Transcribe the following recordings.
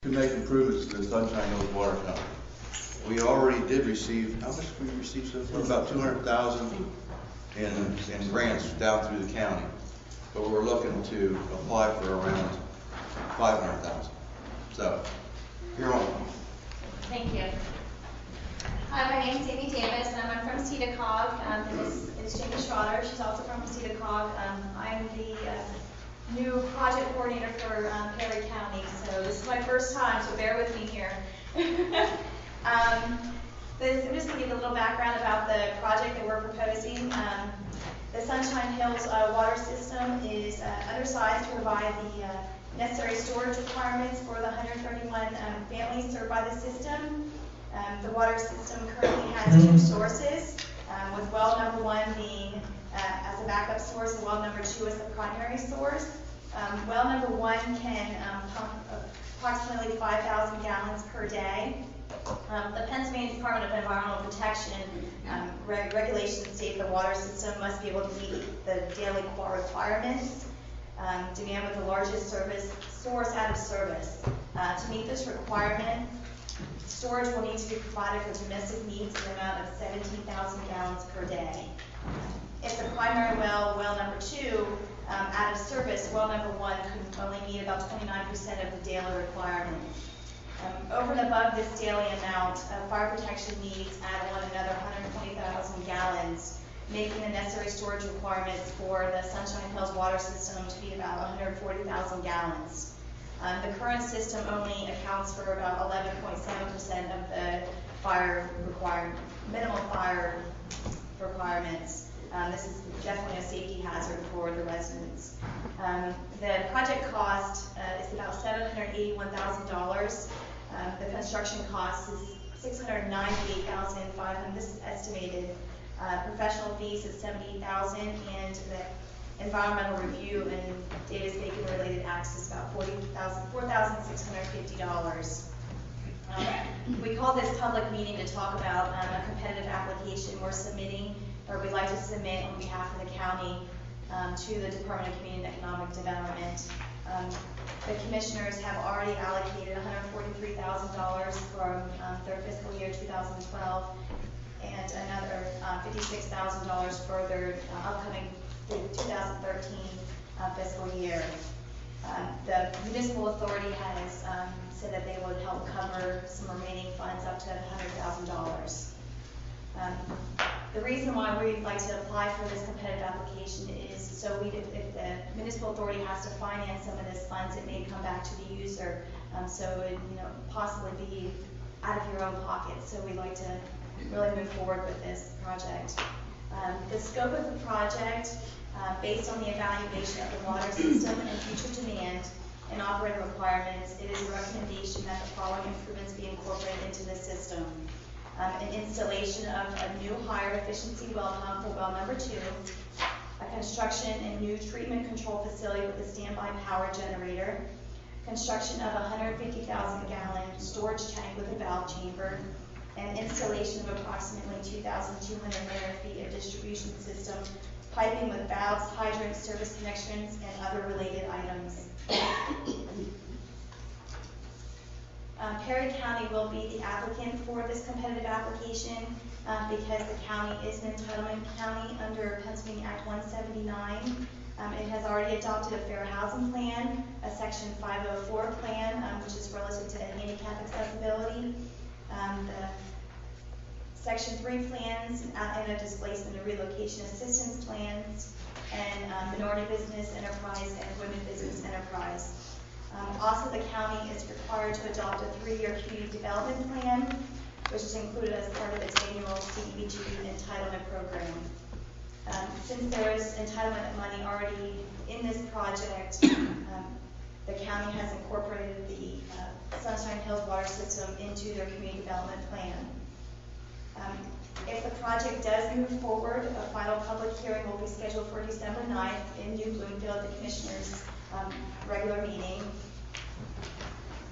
to make improvements to the Sunshine Hills Water Company. We already did receive, how much did we receive so far? About 200,000 in grants down through the county. But we're looking to apply for around 500,000. So, you're on. Thank you. Hi, my name is Amy Davis, and I'm from CEDACOG. And this is Jamie Schroeder. She's also from CEDACOG. I'm the new project coordinator for Perry County, so this is my first time, so bear with me here. I'm just going to give a little background about the project that we're proposing. The Sunshine Hills water system is undersized to provide the necessary storage requirements for the 131 families served by the system. The water system currently has two sources, with well number 1 being as a backup source and well number 2 as the primary source. Well number 1 can pump approximately 5,000 gallons per day. The Pennsylvania Department of Environmental Protection regulations state the water system must be able to meet the daily core requirements. Demand with the largest source out of service. To meet this requirement, storage will need to be provided for domestic needs in the amount of 17,000 gallons per day. If the primary well number 2, out of service, well number 1 could only meet about 29% of the daily requirement. Over and above this daily amount, fire protection needs add on another 120,000 gallons, making the necessary storage requirements for the Sunshine Hills water system to be about 140,000 gallons. The current system only accounts for about 11.7% of the minimal fire requirements. This is definitely a safety hazard for the residents. The project cost is about $781,000. The construction cost is $698,500. This is estimated. Professional fees is $78,000, and the environmental review and Davis Bacon related acts is about $4,650. We called this public meeting to talk about a competitive application we're submitting, or we'd like to submit on behalf of the county to the Department of Community and Economic Development. The commissioners have already allocated $143,000 from their fiscal year 2012 and another $56,000 for their upcoming 2013 fiscal year. The municipal authority has said that they would help cover some remaining funds up to $100,000. The reason why we'd like to apply for this competitive application is so if the municipal authority has to finance some of this funds, it may come back to the user. So it would possibly be out of your own pocket. So we'd like to really move forward with this project. The scope of the project, based on the evaluation of the water system and future demand and operating requirements, it is a recommendation that the following improvements be incorporated into the system. An installation of a new higher efficiency well pump for well number 2, a construction and new treatment control facility with a standby power generator, construction of a 150,000 gallon storage tank with a valve chamber, and installation of approximately 2,200 linear feet of distribution system, piping with valves, hydrants, service connections, and other related items. Perry County will be the applicant for this competitive application because the county is an entitlement county under Pennsylvania Act 179. It has already adopted a fair housing plan, a Section 504 plan, which is relative to handicap accessibility. The Section 3 plans and a displacement and relocation assistance plans, and minority business enterprise and women business enterprise. Also, the county is required to adopt a 3-year community development plan, which is included as part of its annual CDBG entitlement program. Since there is entitlement money already in this project, the county has incorporated the Sunshine Hills water system into their community development plan. If the project does move forward, a final public hearing will be scheduled for December 9th in New Bloomfield, the Commissioners' regular meeting.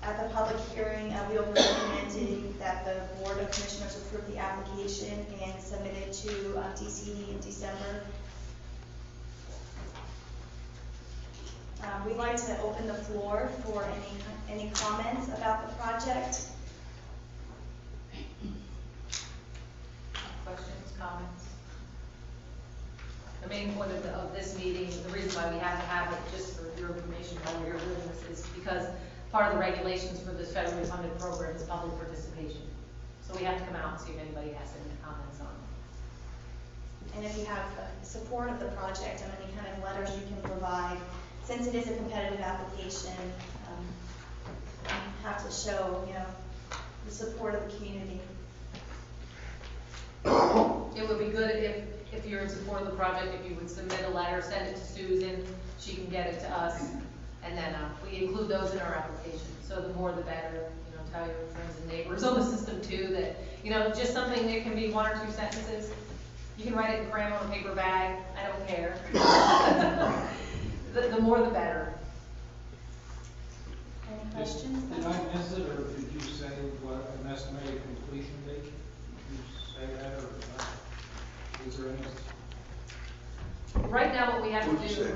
At the public hearing, we will be recommending that the Board of Commissioners approve the application and submit it to DCD in December. We'd like to open the floor for any comments about the project. Questions, comments? The main point of this meeting, the reason why we have to have it, just for your information while we're doing this, is because part of the regulations for this federally funded program is public participation. So we have to come out and see if anybody has any comments on it. And if you have support of the project and any kind of letters you can provide, since it is a competitive application, you have to show, the support of the community. It would be good if you're in support of the project, if you would submit a letter, send it to Susan, she can get it to us, and then we include those in our application. So the more the better, tell your friends and neighbors on the system too that, just something that can be 1 or 2 sentences. You can write it in crayon on a paper bag, I don't care. The more the better. Any questions? Did I miss it, or did you say what an estimated completion date? Did you say that, or not? Is there any? Right now, what we have What'd to you do, say?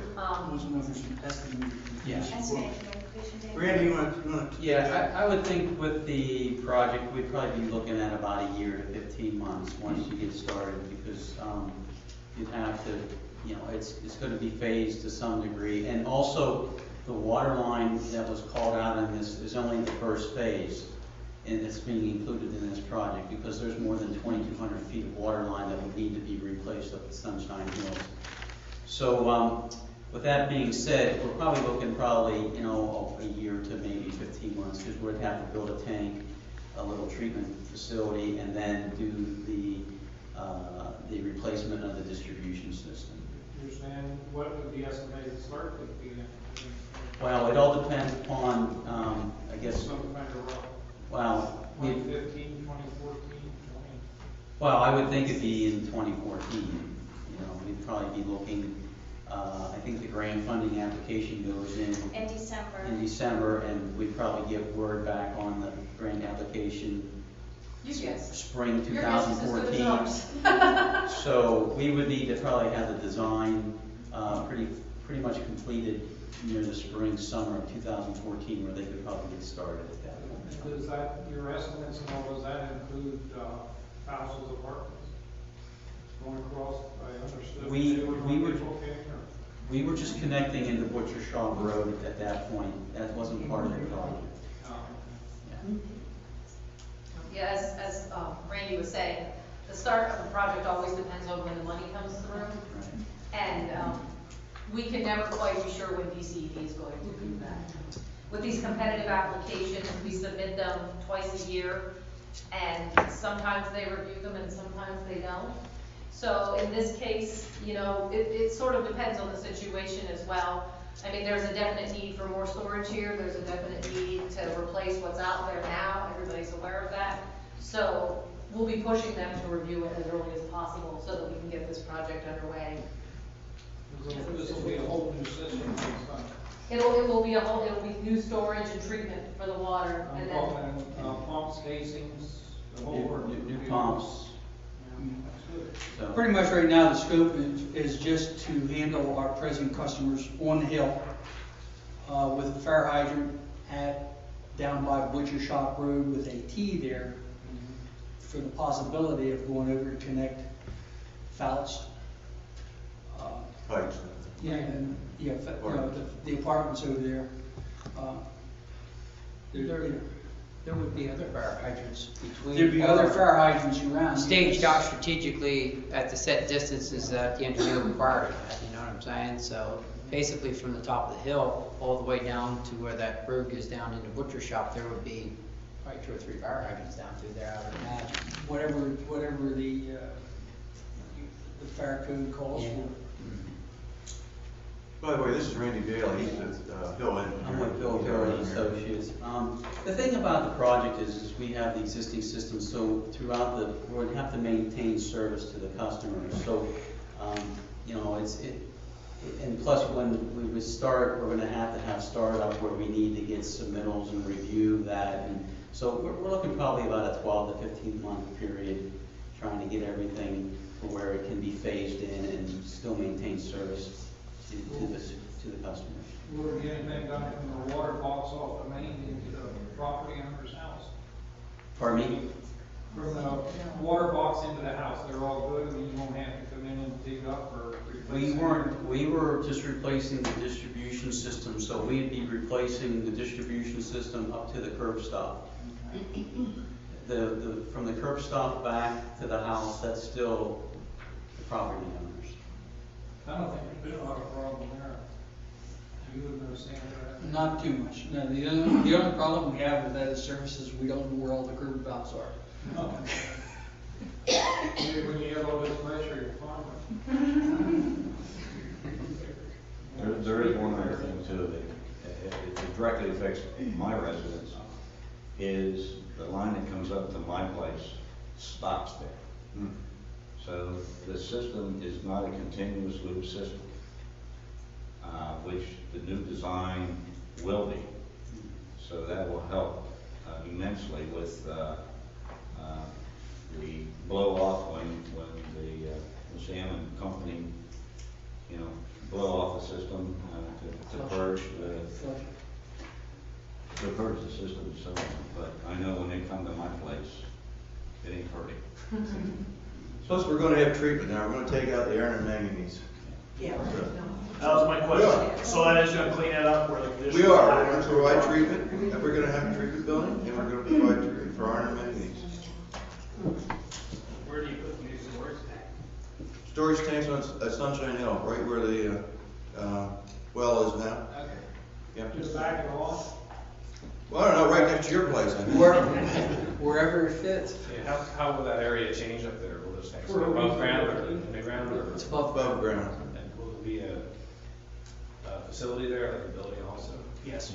Yeah. Estimated completion date? Randy, you want to? Yeah, I would think with the project, we'd probably be looking at about a year to 15 months once you get started, because you'd have to, it's going to be phased to some degree. And also, the water line that was called out in this is only the first phase, and it's being included in this project, because there's more than 2,200 feet of water line that would need to be replaced up at Sunshine Hills. So, with that being said, we're probably looking a year to maybe 15 months, because we'd have to build a tank, a little treatment facility, and then do the replacement of the distribution system. You're saying, what would the estimated start date be? Well, it all depends upon, I guess, Some kind of rough, well, 2015, 2014, well, I would think it'd be in 2014. We'd probably be looking, I think the grant funding application goes In December. and we'd probably give word back on the grant application you guess. spring Your guess is as good as 2014. ours. So we would need to probably have the design pretty much completed near the spring, summer of 2014, where they could probably get started at that point. Does that, your estimates and all, does that include houses, apartments? Going across, I understood. We were just connecting into Butcher Shaw Road at that point. That wasn't part of the project. Yeah, as Randy was saying, the start of the project always depends on when the money comes through. Right. And we can never quite be sure when DCED is going to do that. With these competitive applications, we submit them twice a year, and sometimes they review them and sometimes they don't. So in this case, it sort of depends on the situation as well. I mean, there's a definite need for more storage here. There's a definite need to replace what's out there now. Everybody's aware of that. So we'll be pushing them to review it as early as possible so that we can get this project underway. This will be a whole new system based on. It'll be new storage and treatment for the water, and then Pumps, casings, the whole work. New pumps. That's good. So, Pretty much right now, the scope is just to handle our present customers on the hill with a fire hydrant down by Butcher Shop Road with a T there for the possibility of going over to connect Fouts. Pipes. Yeah, and, the apartments over there. There would be other fire hydrants between. There'd be other fire hydrants around. Staged out strategically at the set distances that the engineer required, you know what I'm saying? So basically from the top of the hill all the way down to where that road goes down into Butcher Shop, there would be probably 2 or 3 fire hydrants down through there, I would imagine. Whatever the fire code calls Yeah. for. By the way, this is Randy Dale, he's the Hill Engineer. I'm with Bill Perry Associates. The thing about the project is we have the existing system, so throughout we would have to maintain service to the customers. So, and plus when we would start, we're going to have startup where we need to get submittals and review that. And so we're looking probably about a 12 to 15 month period trying to get everything to where it can be phased in and still maintain service to to the customers. Will there be anything done from the water box off the main into the property owner's house? Pardon me? From the water box into the house, they're all good, and you won't have to come in and dig up or replace? We were just replacing the distribution system, so we'd be replacing the distribution system up to the curb stop. From the curb stop back to the house, that's still the property owners. I don't think there's been a lot of problem there. You wouldn't understand that. Not too much. No, the only problem we have with that service is we don't know where all the curb stops are. No. When you have all this pressure, you're fine. There is one other thing too, that it directly affects my residents, is the line that comes up to my place stops there. So the system is not a continuous loop system, which the new design will be. So that will help immensely with the blow off when the Salmon Company, blow off the system to purge the system. So, but I know when they come to my place, it ain't hurting. Plus, we're gonna have treatment now, we're gonna take out the iron and manganese. Yeah. So, That was my question. Yeah. So that is gonna clean it up where the conditions. we are, we're gonna provide treatment, and we're gonna have a treatment building, and we're gonna provide treatment for iron and manganese. Where do you put the new storage tank? Storage tanks on at Sunshine Hill, right where the well is now. Okay. Yeah. To the back of the lawn? Well, I don't know, right next to your place, I think. Wherever it fits. Yeah, how will that area change up there? Will those tanks be above ground or underground or? It's above Above ground. And will there be a facility there, like a building also? Yes.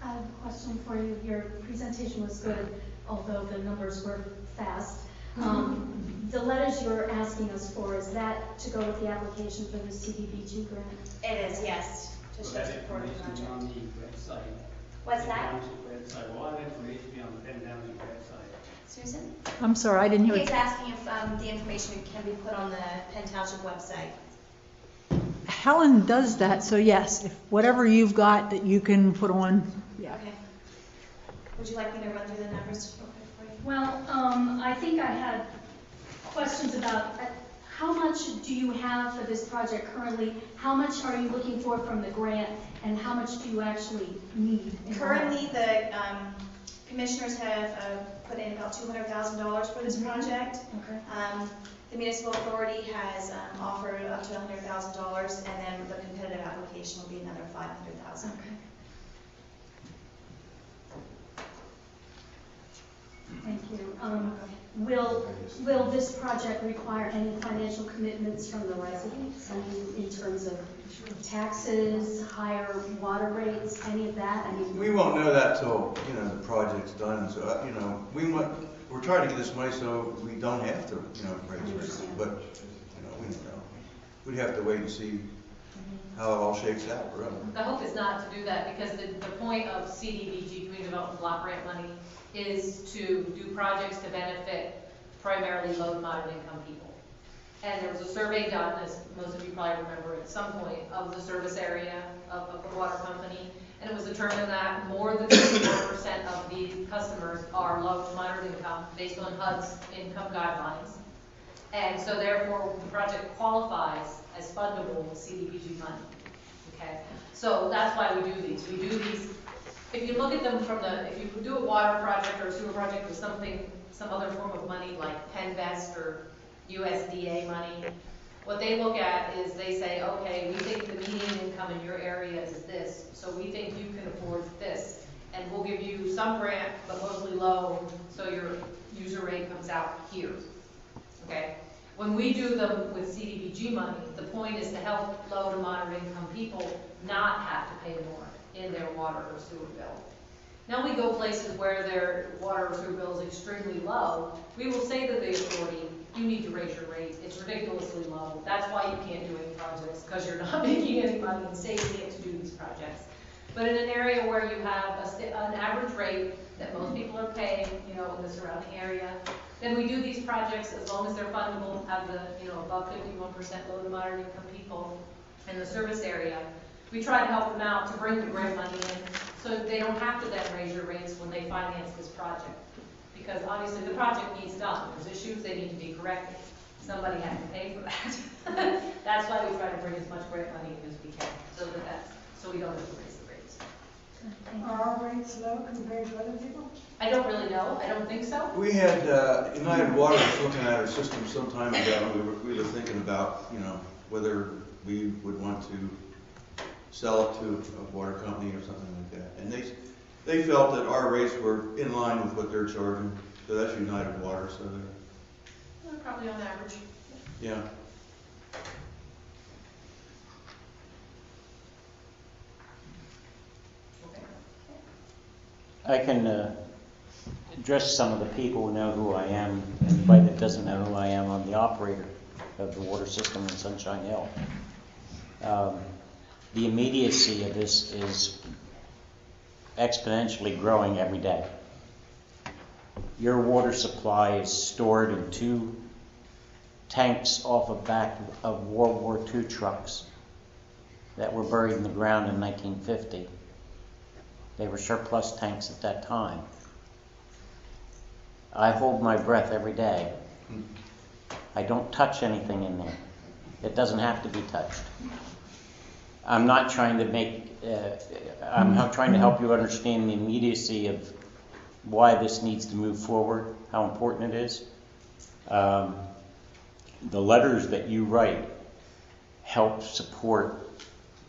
I have a question for you. Your presentation was good, although the numbers were fast. The letters you're asking us for, is that to go with the application for the CDBG grant? It is, yes, to show support of the project. On the website. What's that? Website, a lot of information be on the Penn Township website. Susan? I'm sorry, I didn't hear He's it. asking if the information can be put on the Penn Township website. Helen does that, so yes, if whatever you've got that you can put on, yeah. Okay. Would you like me to run through the numbers real quick for you? Well, I think I had questions about how much do you have for this project currently? How much are you looking for from the grant, and how much do you actually need? Currently, the commissioners have put in about $200,000 for this project. Okay. The municipal authority has offered up to $100,000, and then the competitive application will be another $500,000. Okay. Thank you. Will this project require any financial commitments from the residents? I mean, in terms of taxes, higher water rates, any of that? I mean, We won't know that till, the project's done, so, we're trying to get this money so we don't have to, raise it, but, we don't know. We'd have to wait and see how it all shakes out, really. The hope is not to do that, because the point of CDBG, Community Development Block Grant money, is to do projects to benefit primarily low and moderate income people. And there was a survey done, as most of you probably remember at some point, of the service area of the water company, and it was determined that more than 54% of the customers are low to moderate income based on HUD's income guidelines. And so therefore, the project qualifies as fundable with CDBG money. Okay, so that's why we do these. We do these. If you look at them if you do a water project or a sewer project with some other form of money like Penn or USDA money, what they look at is they say, okay, we think the median income in your area is this, so we think you can afford this, and we'll give you some grant, but mostly low, so your user rate comes out here. Okay. When we do them with CDBG money, the point is to help low to moderate income people not have to pay more in their water or sewer bill. Now we go places where their water or sewer bill is extremely low. We will say to the authority, you need to raise your rate. It's ridiculously low. That's why you can't do any projects, because you're not making any money and saving it to do these projects. But in an area where you have an average rate that most people are paying, in the surrounding area, then we do these projects as long as they're fundable, have the, above 51% low to moderate income people in the service area, we try to help them out to bring the grant money in, so they don't have to then raise your rates when they finance this project. Because obviously the project needs done, there's issues, they need to be corrected. Somebody has to pay for that. That's why we try to bring as much grant money in as we can, so we don't have to raise the rates. Are our rates low compared to other people? I don't really know, I don't think so. We had, United Water was looking at our system some time ago, and we were thinking about, whether we would want to sell it to a water company or something like that. And they felt that our rates were in line with what they're charging, so that's United Water, so they're, Probably on average. yeah. I can address some of the people who know who I am. Anybody that doesn't know who I am, I'm the operator of the water system in Sunshine Hill. The immediacy of this is exponentially growing every day. Your water supply is stored in 2 tanks off the back of World War II trucks that were buried in the ground in 1950. They were surplus tanks at that time. I hold my breath every day. I don't touch anything in there. It doesn't have to be touched. I'm not trying to I'm trying to help you understand the immediacy of why this needs to move forward, how important it is. The letters that you write help support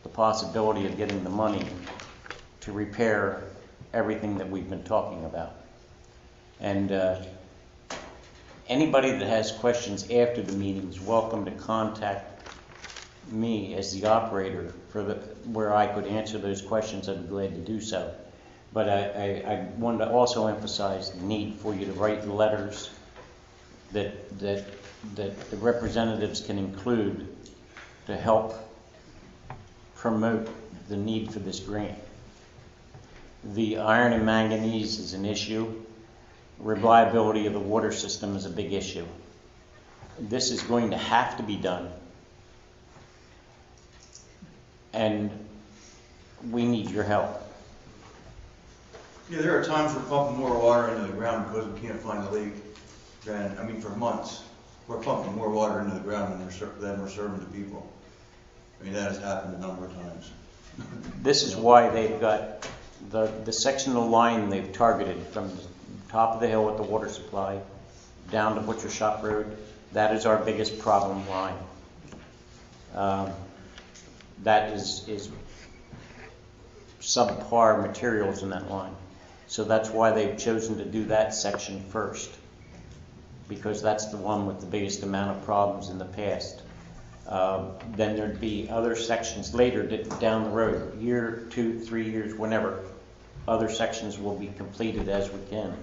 the possibility of getting the money to repair everything that we've been talking about. And anybody that has questions after the meeting is welcome to contact me as the operator where I could answer those questions. I'd be glad to do so. But I wanted to also emphasize the need for you to write letters that the representatives can include to help promote the need for this grant. The iron and manganese is an issue. Reliability of the water system is a big issue. This is going to have to be done. And we need your help. Yeah, there are times we're pumping more water into the ground because we can't find the leak. For months, we're pumping more water into the ground than we're serving the people. That has happened a number of times. This is why they've got the section of the line they've targeted from the top of the hill at the water supply down to Butcher Shop Road. That is our biggest problem line. That is subpar materials in that line. So that's why they've chosen to do that section first, because that's the one with the biggest amount of problems in the past. Then there'd be other sections later down the road, year, 2, 3 years, whenever. Other sections will be completed as we can.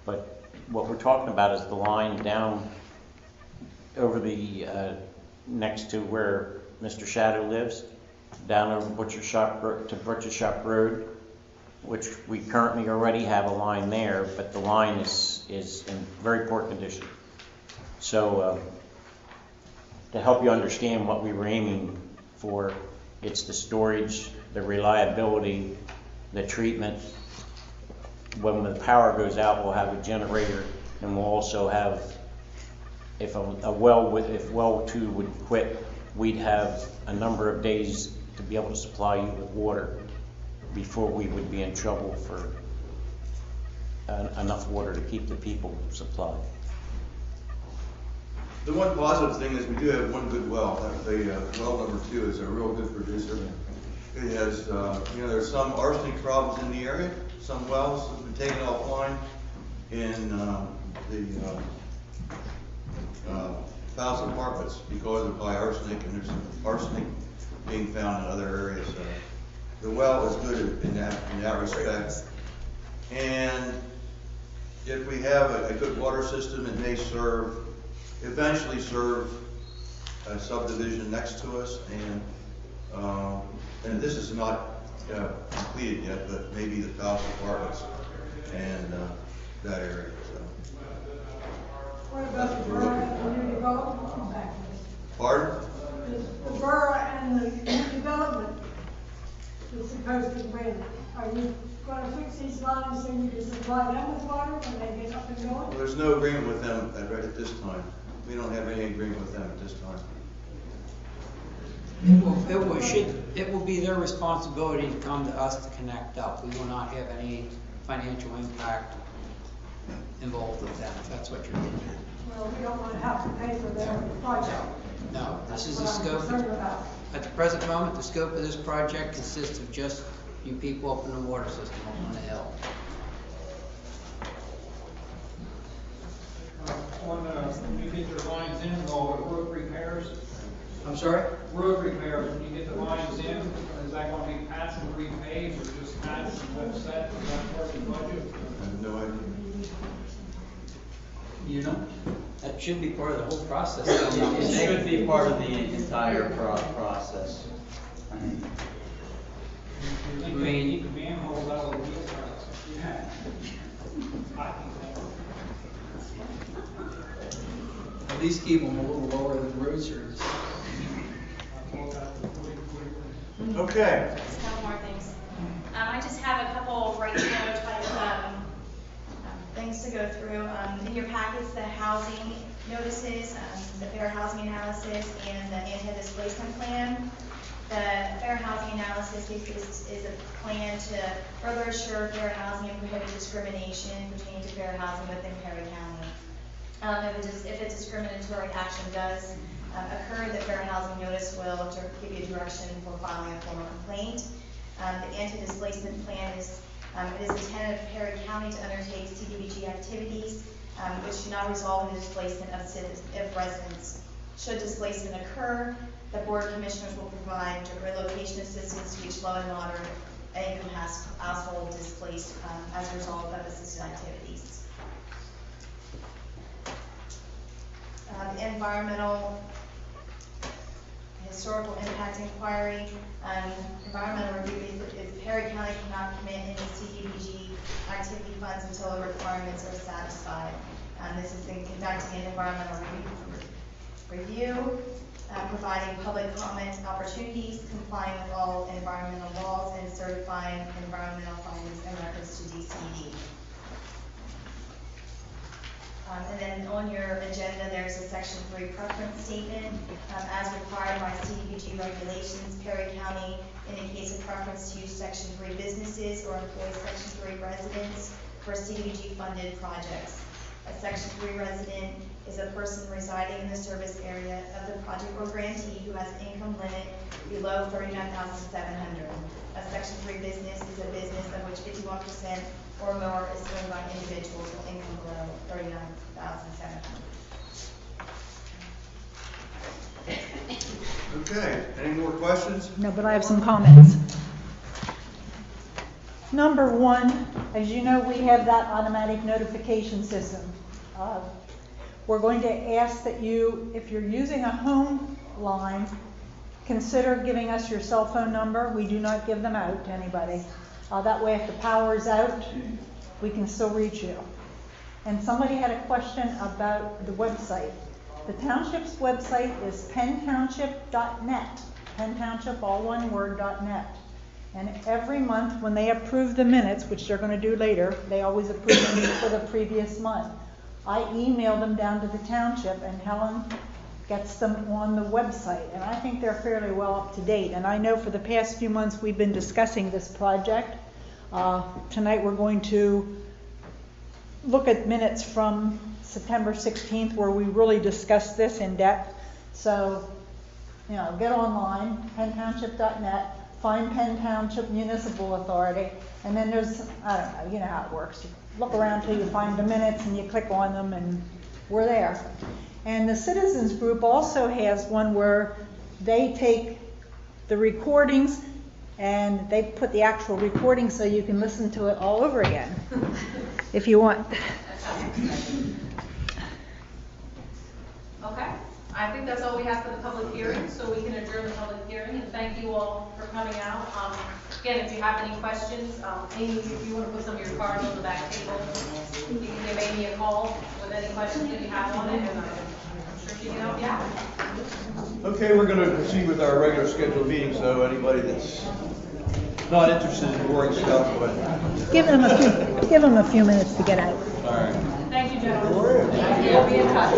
But what we're talking about is the line down over the next to where Mr. Shadow lives, down over Butcher Shop Road, which we currently already have a line there, but the line is in very poor condition. So to help you understand what we were aiming for, it's the storage, the reliability, the treatment. When the power goes out, we'll have a generator, and we'll also have, if well 2 would quit, we'd have a number of days to be able to supply you with water before we would be in trouble for enough water to keep the people supplied. The one positive thing is we do have one good well. Well number 2 is a real good producer. It has, there's some arsenic problems in the area. Some wells have been taken offline in the Fowles Apartments because of high arsenic, and there's some arsenic being found in other areas. The well is good in that respect. And if we have a good water system, it may eventually serve a subdivision next to us, and this is not completed yet, but maybe the Fowles Apartments and that area. What about the new development compactness? Pardon? The the borough and the development is supposed to win. Are you gonna fix these lines so you can supply them with water when they get up and Well, going? there's no agreement with them right at this time. We don't have any agreement with them at this time. It will be their responsibility to come to us to connect up. We will not have any financial impact involved with that, if that's what you're getting at. Well, we don't wanna have to pay for their project. No, this is the That's what I'm scope. concerned about. At the present moment, the scope of this project consists of just you people up in the water system up on the hill. When you get your lines in, all the road repairs, I'm sorry? road repairs, when you get the lines in, is that gonna be patched and repaved, or just patched and set, is that part of the budget? I have no idea. You know? That should be part of the whole process. It should be part of the entire process. I mean, You think they need the manholes out of the wheel tracks? Yeah. I think that. At least keep them a little lower than road surface. Okay. Just a couple more things. I just have a couple right to know type things to go through. In your packets, the housing notices, the fair housing analysis, and the anti-displacement plan. The fair housing analysis is a plan to further assure fair housing and prohibit discrimination pertaining to fair housing within Perry County. If a discriminatory action does occur, the fair housing notice will give you direction for filing a formal complaint. The anti-displacement plan is, it is intended of Perry County to undertake CDBG activities, which do not result in the displacement of residents. Should displacement occur, the Board of Commissioners will provide relocation assistance to each low and moderate income household displaced as a result of assisted activities. Environmental historical impact inquiry. Environmental review is Perry County cannot commit any CDBG activity funds until the requirements are satisfied. This is in conducting an environmental review, providing public comment opportunities, complying with all environmental laws, and certifying environmental findings and records to DCD. And then on your agenda, there's a Section 3 preference statement. As required by CDBG regulations, Perry County indicates a preference to use Section 3 businesses or employ Section 3 residents for CDBG funded projects. A Section 3 resident is a person residing in the service area of the project or grantee who has an income limit below $39,700. A Section 3 business is a business of which 51% or more is owned by individuals with income below $39,700. Okay, any more questions? No, but I have some comments. Number one, as you know, we have that automatic notification system. We're going to ask that you, if you're using a home line, consider giving us your cell phone number. We do not give them out to anybody. That way, if the power is out, we can still reach you. And somebody had a question about the website. The township's website is penntownship.net. Penn Township, all one word, .net. And every month when they approve the minutes, which they're going to do later, they always approve them for the previous month. I email them down to the township, and Helen gets them on the website. And I think they're fairly well up to date. And I know for the past few months we've been discussing this project. Tonight we're going to look at minutes from September 16th where we really discussed this in depth. So, you know, get online, penntownship.net, find Penn Township Municipal Authority, and then there's, I don't know, you know how it works. You look around till you find the minutes and you click on them and we're there. And the citizens group also has one where they take the recordings and they put the actual recording so you can listen to it all over again if you want. Okay, I think that's all we have for the public hearing, so we can adjourn the public hearing, and thank you all for coming out. Again, if you have any questions, Amy, if you want to put some of your cards on the back table, you can give Amy a call with any questions that you have on it, and I'm sure she can help you out. Okay, we're gonna proceed with our regular scheduled meeting, so anybody that's not interested in boring stuff, but, Give them a few minutes to get out. all right. Thank you, gentlemen. We'll be in touch.